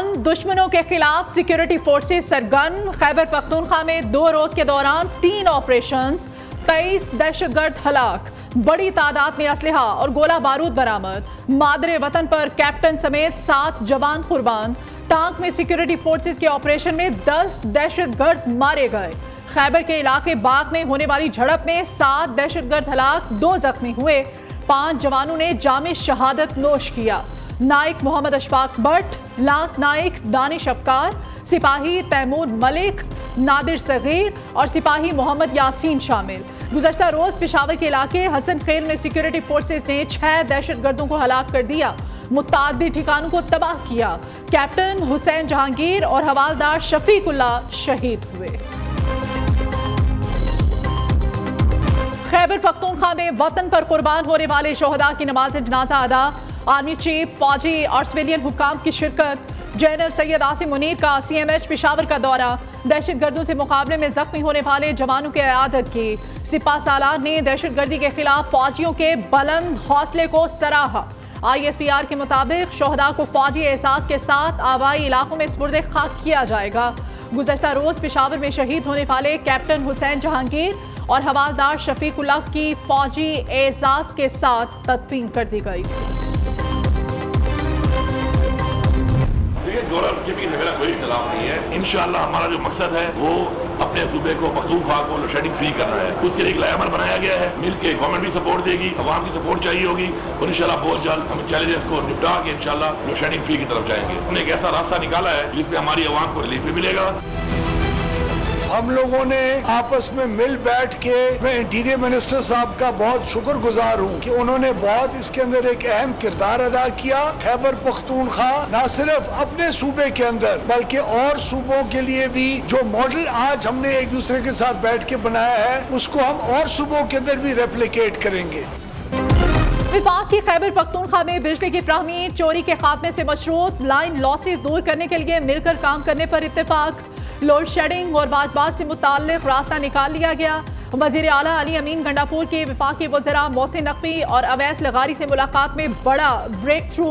जंग दुश्मनों के खिलाफ सिक्योरिटी फोर्सेस सरगर्म। खैबर पख्तूनख्वा में 2 रोज के दौरान 3 ऑपरेशंस, 23 दहशतगर्द हलाक, बड़ी तादाद में असलहा और गोला बारूद बरामद। मादरे वतन पर कैप्टन समेत 7 जवान कुर्बान। टांक में सिक्योरिटी फोर्सेस के ऑपरेशन में 10 दहशतगर्द मारे गए। खैबर के इलाके बाग में होने वाली झड़प में 7 दहशतगर्द हलाक, 2 जख्मी हुए। 5 जवानों ने जामे शहादत नोश किया। नाइक मोहम्मद अशफाक भट्ट, लांस नाइक दानिश अफकार, सिपाही तैमूर मलिक, नादिर सगीर और सिपाही मोहम्मद यासीन शामिल। गुज़श्ता रोज पेशावर के इलाके हसन खेल में सिक्योरिटी फोर्सेस ने 6 दहशतगर्दों को हलाक कर दिया, मुताद्दिद ठिकानों को तबाह किया। कैप्टन हुसैन जहांगीर और हवालदार शफीकुल्लाह शहीद हुए। खैबर पख्तूनख्वा में वतन पर कुर्बान होने वाले शोहदा की नमाज जनाजा अदा। आर्मी चीफ, फौजी और सिविलियन हुकाम की शिरकत। जनरल सैयद आसिम मुनीर का CMH पेशावर का दौरा। दहशतगर्दों से मुकाबले में जख्मी होने वाले जवानों की इयादत की। सिपा सालार ने दहशतगर्दी के खिलाफ फौजियों के बुलंद हौसले को सराहा। ISPR के मुताबिक शोहदा को फौजी एहसास के साथ आबाई इलाकों में सुपुर्द खाक किया जाएगा। गुज़श्ता रोज पेशावर में शहीद होने वाले कैप्टन हुसैन जहांगीर और हवालदार शफीकुल्लाह की फौजी एहसास के साथ तदफीन कर दी गई। देखिए, गौरव के भी मेरा कोई इख्तिलाफ नहीं है। इंशाअल्लाह हमारा जो मकसद है वो अपने सूबे को, पख्तूनख्वा को लोडशेडिंग फ्री करना है। उसके लिए एक लायामल बनाया गया है। मिलके गवर्नमेंट भी सपोर्ट देगी, अवाम की सपोर्ट चाहिए होगी और इंशाअल्लाह बहुत जल्द हम चैलेंजेस को निपटा के इंशाअल्लाह लोडशेडिंग फ्री की तरफ जाएंगे। हमने एक ऐसा रास्ता निकाला है जिसमें हमारी अवाम को रिलीफ भी मिलेगा। हम लोगों ने आपस में मिल बैठ के, मैं इंटीरियर मिनिस्टर साहब का बहुत शुक्रगुजार हूँ कि उन्होंने बहुत इसके अंदर एक अहम किरदार अदा किया। खैबर पख्तूनख्वा न सिर्फ अपने सूबे के अंदर बल्कि और सूबों के लिए भी जो मॉडल आज हमने एक दूसरे के साथ बैठ के बनाया है उसको हम और सूबों के अंदर भी रेप्लिकेट करेंगे। विफाक की खैबर पख्तूनख्वा में बिजली की फ्राहमी चोरी के खात्मे से मशरूत। लाइन लॉसेस दूर करने के लिए मिलकर काम करने पर इत्तेफाक। लोड शेडिंग और बात से मुताल्लिक रास्ता निकाल लिया गया। वज़ीर आला अली अमीन गंडापुर के वफाकी वज़रा मोहसिन नकवी और अवैस लगारी से मुलाकात में बड़ा ब्रेक थ्रू।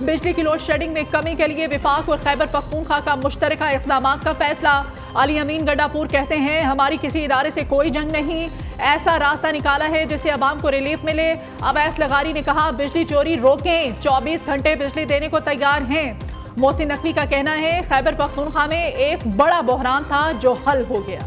बिजली की लोड शेडिंग में कमी के लिए विफाक और खैबर पख्तूनख्वा का मुश्तरका इक़दामात का फैसला। अली अमीन गंडापुर कहते हैं, हमारी किसी इदारे से कोई जंग नहीं, ऐसा रास्ता निकाला है जिससे अवाम को रिलीफ मिले। अवैस लगारी ने कहा, बिजली चोरी रोकें, 24 घंटे बिजली देने को तैयार हैं। मोहसिन नकवी का कहना है, खैबर पख्तूनख्वा में एक बड़ा बहरान था जो हल हो गया।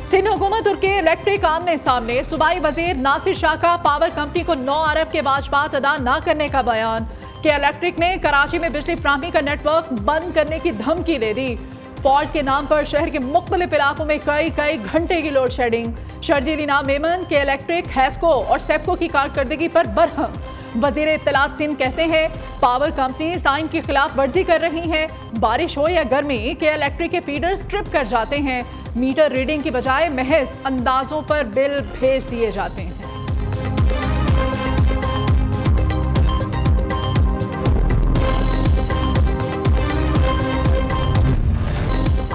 सिंध हुकूमत और के इलेक्ट्रिक आमने सामने। सूबाई वजीर नासिर शाह का पावर कंपनी को 9 अरब के वाजबात अदा न करने का बयान। के इलेक्ट्रिक ने कराची में बिजली फ्राहमी का नेटवर्क बंद करने की धमकी दे दी। फॉल्ट के नाम पर शहर के मुख्तलिफ इलाकों में कई घंटे की लोड शेडिंग। शर्जील इनाम मेमन के इलेक्ट्रिक, हैस्को और सेप्को की कारकर्दगी पर बरहम। वजीर इत्तलात सिंध कहते हैं, पावर कंपनी आइन की खिलाफ वर्जी कर रही हैं। बारिश हो या गर्मी, के इलेक्ट्रिक के फीडर्स ट्रिप कर जाते हैं। मीटर रीडिंग की बजाय महज अंदाजों पर बिल भेज दिए जाते हैं।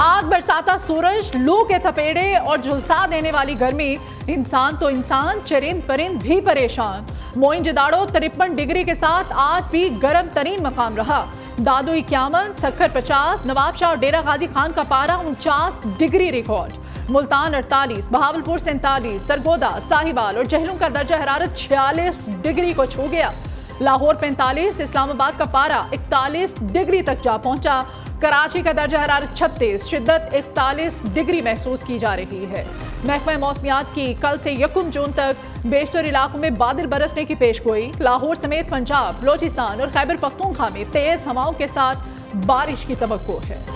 आग बरसाता सूरज, लू के थपेड़े और झुलसा देने वाली गर्मी। इंसान तो इंसान, चरिंद परिंद भी परेशान। मोइनजोदाड़ो 53 डिग्री के साथ आज भी गर्म तरीन मकाम रहा। दादू 51, सक्खर 50, नवाबशाह और डेरा गाजी खान का पारा 49 डिग्री रिकॉर्ड। मुल्तान 48, बहावलपुर 47, सरगोदा, साहिवाल और जहलम का दर्जा हरारत 46 डिग्री को छू गया। लाहौर 45, इस्लामाबाद का पारा 41 डिग्री तक जा पहुंचा। कराची का दर्जा हरारत 36, शिद्दत 41 डिग्री महसूस की जा रही है। महकमा मौसमियात की कल से 1 जून तक बेशतर इलाकों में बादल बरसने की पेशगोई। लाहौर समेत पंजाब, बलोचिस्तान और खैबर पख्तूनख्वा में तेज हवाओं के साथ बारिश की तवक्को है।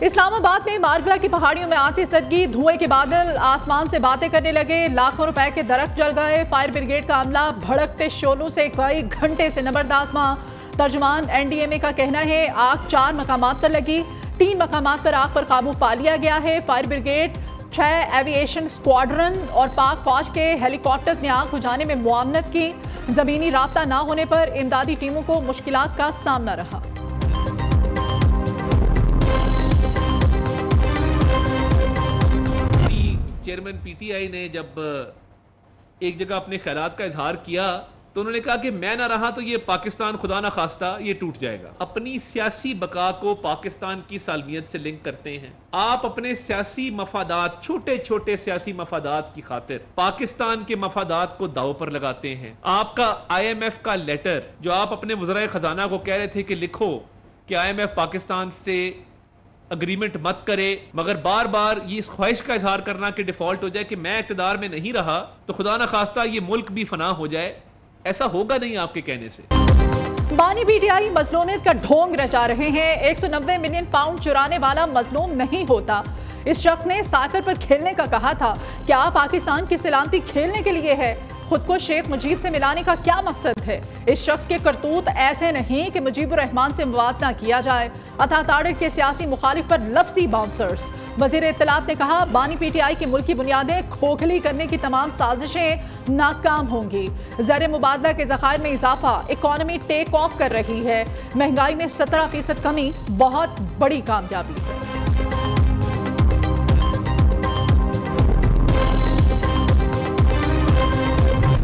इस्लामाबाद में मारगला की पहाड़ियों में आतिशबाजी, धुएं के बादल आसमान से बातें करने लगे। लाखों रुपए के दरख्त जल गए। फायर ब्रिगेड का अमला भड़कते शोलों से कई घंटे से नबरदाज़मा। तर्जुमान NDMA का कहना है, आग 4 मकामात पर लगी। 3 मकामात पर आग पर काबू पा लिया गया है। फायर ब्रिगेड, 6 एविएशन स्क्वाड्रन और पाक फौज के हेलीकॉप्टर्स ने आग बुझाने में मुआवनत की। जमीनी राब्ता न होने पर इमदादी टीमों को मुश्किलात का सामना रहा। चेयरमैन पीटीआई ने जब एक जगह अपने ख्यालात का इजहार किया तो उन्होंने कहा कि मैं ना रहा तो ये पाकिस्तान खुदा ना खास्ता ये टूट जाएगा। अपनी सियासी बका को पाकिस्तान की सालमियत से लिंक करते हैं। आप अपने सियासी मफादात, छोटे छोटे सियासी मफादात की खातिर पाकिस्तान के मफादात को दाव पर लगाते हैं। आपका IMF का लेटर जो आप अपने वज़राए खजाना को कह रहे थे कि लिखो कि IMF पाकिस्तान से अग्रीमेंट मत करे, मगर बार बार ये इस ख्वाहिश का इजहार करना कि डिफॉल्ट हो जाए कि मैं इक़्तिदार में नहीं रहा तो खुदा ना खास्ता ये मुल्क भी फना हो जाए, ऐसा होगा नहीं आपके कहने से। बानी पीटीआई मजलूमियत का ढोंग रचा रहे हैं। 190 मिलियन पाउंड चुराने वाला मजलूम नहीं होता। इस शख्स ने साइफर पर खेलने का कहा था। क्या पाकिस्तान की सलामती खेलने के लिए है? खुद को शेख मुजीब से मिलाने का क्या मकसद है? इस शख्स के करतूत ऐसे नहीं कि मुजीबुर रहमान से मुवाजना किया जाए। अता ताड़ के सियासी मुखालिफ पर लफ्जी बाउंसर्स। वजीर इत्तलात ने कहा बानी पीटीआई की मुल्की बुनियादें खोखली करने की तमाम साजिशें नाकाम होंगी। ज़र मुबादला के ज़खायर में इजाफा, इकॉनमी टेक ऑफ कर रही है। महंगाई में 17% कमी बहुत बड़ी कामयाबी है।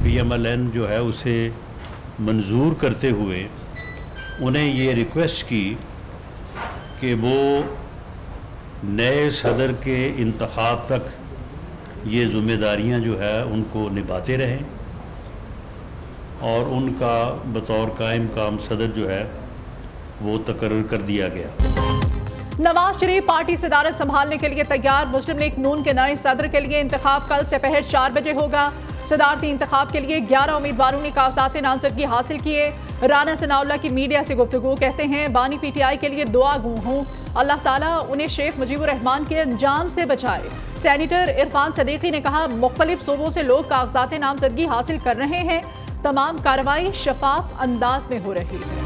PMLN जो है उसे मंजूर करते हुए उन्हें ये रिक्वेस्ट की कि वो नए सदर के इंतखाब तक ये ज़िम्मेदारियां जो है उनको निभाते रहें और उनका बतौर कायम काम सदर जो है वो तकर्रर कर दिया गया। नवाज शरीफ पार्टी सदारत संभालने के लिए तैयार। मुस्लिम लीग नून के नए सदर के लिए इंतखाब कल से पहर 4 बजे होगा। सदारती इंतखाब के लिए 11 उम्मीदवारों ने कागजात नामजदगी हासिल किए। राना सनाउल्लाह की मीडिया से गुफ्तगू, कहते हैं बानी पीटीआई के लिए दुआ गू हूँ, अल्लाह ताला उन्हें शेख मुजीबुर रहमान के अंजाम से बचाए। सेनेटर इरफान सदीकी ने कहा मुख्तलिफ सूबों से लोग कागजात नामजदगी हासिल कर रहे हैं, तमाम कार्रवाई शफाफ अंदाज में हो रही है।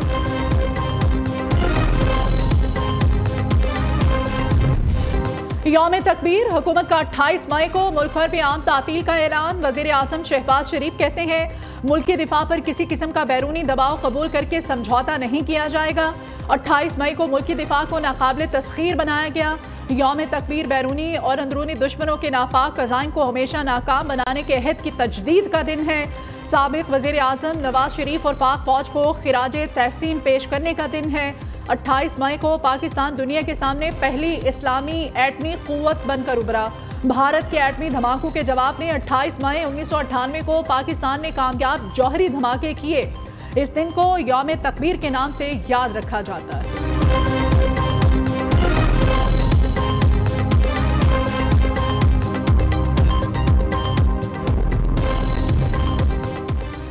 यौम तकबीर हुकूमत का 28 मई को मुल्क भर में आम तातील का ऐलान। वजीर आजम शहबाज शरीफ कहते हैं मुल्क के दिफा पर किसी किस्म का बैरूनी दबाव कबूल करके समझौता नहीं किया जाएगा। 28 मई को मुल्क की दिफा को नाकाबिल तस्खीर बनाया गया। यौम तकबीर बैरूनी और अंदरूनी दुश्मनों के नापाक अज़ाइम को हमेशा नाकाम बनाने के अहद की तजदीद का दिन है। साबिक वजीर आजम नवाज शरीफ और पाक फौज को खिराज तहसीन पेश करने का दिन है। 28 मई को पाकिस्तान दुनिया के सामने पहली इस्लामी एटमी कुव्वत बनकर उभरा। भारत के एटमी धमाकों के जवाब में 28 मई 1998 को पाकिस्तान ने कामयाब जौहरी धमाके किए। इस दिन को यौम तकबीर के नाम से याद रखा जाता है।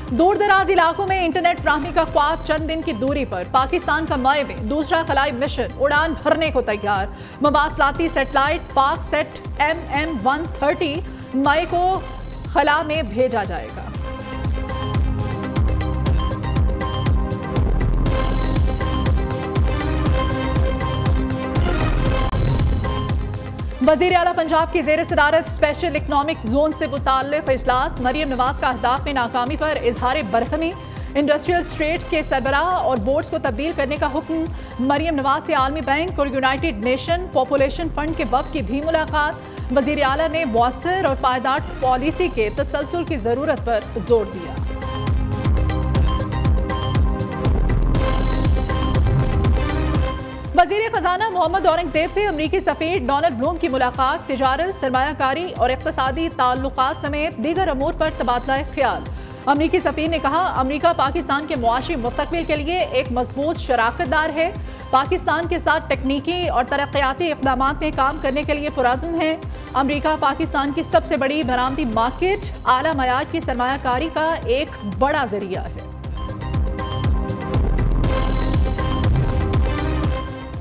दूर दराज इलाकों में इंटरनेट फ्राहमी का ख्वाब चंद दिन की दूरी पर। पाकिस्तान का मई में दूसरा खलाई मिशन उड़ान भरने को तैयार। मवासलाती सेटेलाइट पाक सेट MM130 मई को खला में भेजा जाएगा। वज़ीर आला पंजाब की ज़ेर सदारत स्पेशल इकनॉमिक जोन से मुताल्लिक़ इजलास। मरियम नवाज का अहदाफ में नाकामी पर इजहार बरहमी। इंडस्ट्रियल स्टेट्स के सरबराह और बोर्ड्स को तब्दील करने का हुक्म। मरियम नवाज से आलमी बैंक और यूनाइटेड नेशन पॉपुलेशन फंड के वफ़द की भी मुलाकात। वज़ीर आला ने मौसर और पायदार पॉलिसी के तसलसल की ज़रूरत पर जोर दिया। वज़ीर ख़जाना मोहम्मद औरंगज़ेब से अमरीकी सफ़ीर डोनाल्ड ब्लूम की मुलाकात। तिजारत, सरमायाकारी और इक़्तिसादी ताल्लुकात समेत दीगर अमूर पर तबादला ख्याल। अमरीकी सफ़ीर ने कहा अमरीका पाकिस्तान के मुआशी मुस्तक़बिल के लिए एक मजबूत शराकतदार है। पाकिस्तान के साथ तकनीकी और तरक्याती इक़दामात में काम करने के लिए पुरअज़्म है। अमरीका पाकिस्तान की सबसे बड़ी बरामदी मार्केट, आला मयार की सरमायाकारी का एक बड़ा ज़रिया है।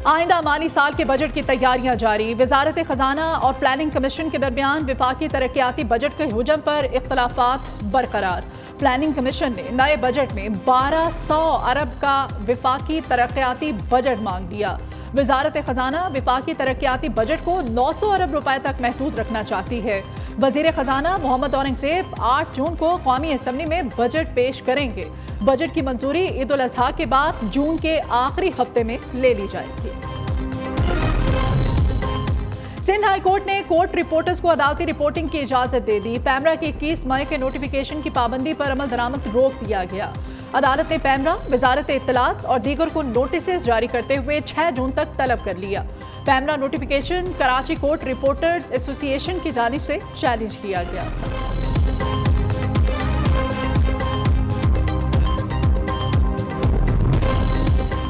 आइंदा माली साल के बजट की तैयारियां जारी। वजारत खजाना और प्लानिंग कमीशन के दरमियान विफाकी तरक्याती बजट के हुजम पर इख्तलाफात बरकरार। प्लानिंग कमीशन ने नए बजट में 1200 अरब का विफाकी तरक्याती बजट मांग लिया। वजारत खजाना विफाकी तरक्याती बजट को 900 अरब रुपए तक महदूद रखना चाहती है। वजीर खजाना मोहम्मद औरंगज़ेब 8 जून को कौमी असम्बली में बजट पेश करेंगे। बजट की मंजूरी ईद उल अजहा के बाद जून के आखिरी हफ्ते में ले ली जाएगी। सिंध हाई कोर्ट ने कोर्ट रिपोर्टर्स को अदालती रिपोर्टिंग की इजाजत दे दी। पैमरा के 21 मई के नोटिफिकेशन की पाबंदी पर अमल दरामद रोक दिया गया। अदालत ने पैमरा, वजारत इत्तलात और दीगर को नोटिस जारी करते हुए 6 जून तक तलब कर लिया। PEMRA notification Karachi court reporters association की जानिब से चैलेंज किया गया था।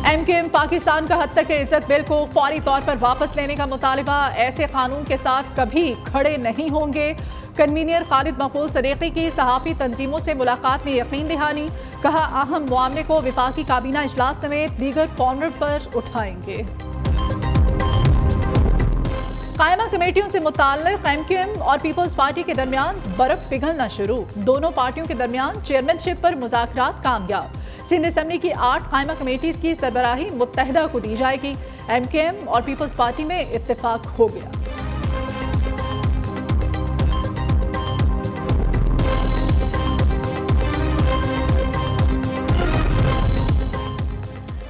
MKM पाकिस्तान का हद तक इज्जत बिल को फौरी तौर पर वापस लेने का मुतालिबा, ऐसे कानून के साथ कभी खड़े नहीं होंगे। कन्वीनियर खालिद मकबूल सदीकी की सहाफ़ी तंजीमों से मुलाकात में यकीन दहानी, कहा अहम मामले को विफाकी काबीना इजलास समेत दीगर फॉर्मूल पर उठाएंगे। कायमा कमेटियों से मुताल्लिक MKM और पीपल्स पार्टी के दरमियान बर्फ पिघलना शुरू। दोनों पार्टियों के दरमियान चेयरमैनशिप पर मुज़ाकरात कामयाब। सिंध असेंबली की 8 कायमा कमेटीज की सरबराही मुत्तहिदा को दी जाएगी। MKM और पीपल्स पार्टी में इत्तेफाक हो गया।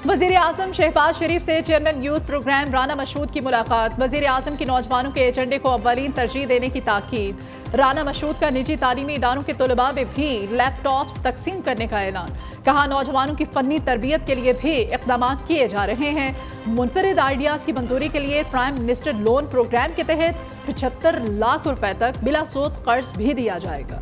वज़ीर आज़म शहबाज शरीफ से chairman youth program Rana Mashhood की मुलाकात। वज़ीर आज़म की नौजवानों के एजेंडे को अव्वलीन तरजीह देने की ताकीद। राना मशहूद का निजी तालीमी इदारों के तलबा में भी लैपटॉप्स तकसीम करने का ऐलान। कहा नौजवानों की फ़न्नी तरबियत के लिए भी इक़दाम किए जा रहे हैं। मुनफरिद आइडियाज़ की मंजूरी के लिए प्राइम मिनिस्टर लोन प्रोग्राम के तहत 75 लाख रुपए तक बिला सूद कर्ज भी दिया जाएगा।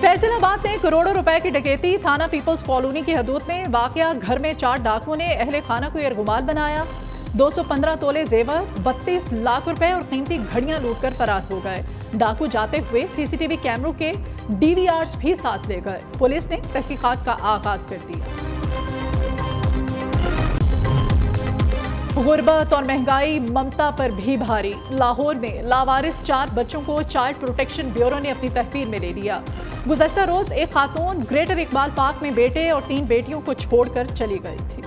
फैसलाबाद में करोड़ों रुपए की डकैती। थाना पीपल्स कॉलोनी की हदूद में वाकया। घर में 4 डाकुओं ने अहले खाना को यरगुमाल बनाया। 215 तोले जेवर, 32 लाख रुपए और कीमती घड़ियां लूटकर फरार हो गए। डाकू जाते हुए CCTV कैमरों के DVRs भी साथ ले गए। पुलिस ने तहकीकात का आगाज कर दिया। गुर्बत और महंगाई ममता पर भी भारी। लाहौर में लावारिस 4 बच्चों को चाइल्ड प्रोटेक्शन ब्यूरो ने अपनी तहवीर में ले लिया। गुज़श्ता रोज एक खातून ग्रेटर इकबाल पार्क में बेटे और 3 बेटियों को छोड़कर चली गई थी।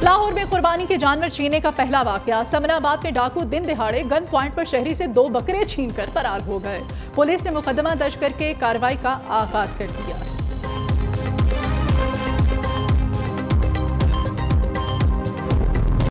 लाहौर में कुर्बानी के जानवर छीनने का पहला वाकया। समनाबाद में डाकू दिन दिहाड़े गन पॉइंट पर शहरी से 2 बकरे छीनकर फरार हो गए। पुलिस ने मुकदमा दर्ज करके कार्रवाई का आगाज कर दिया।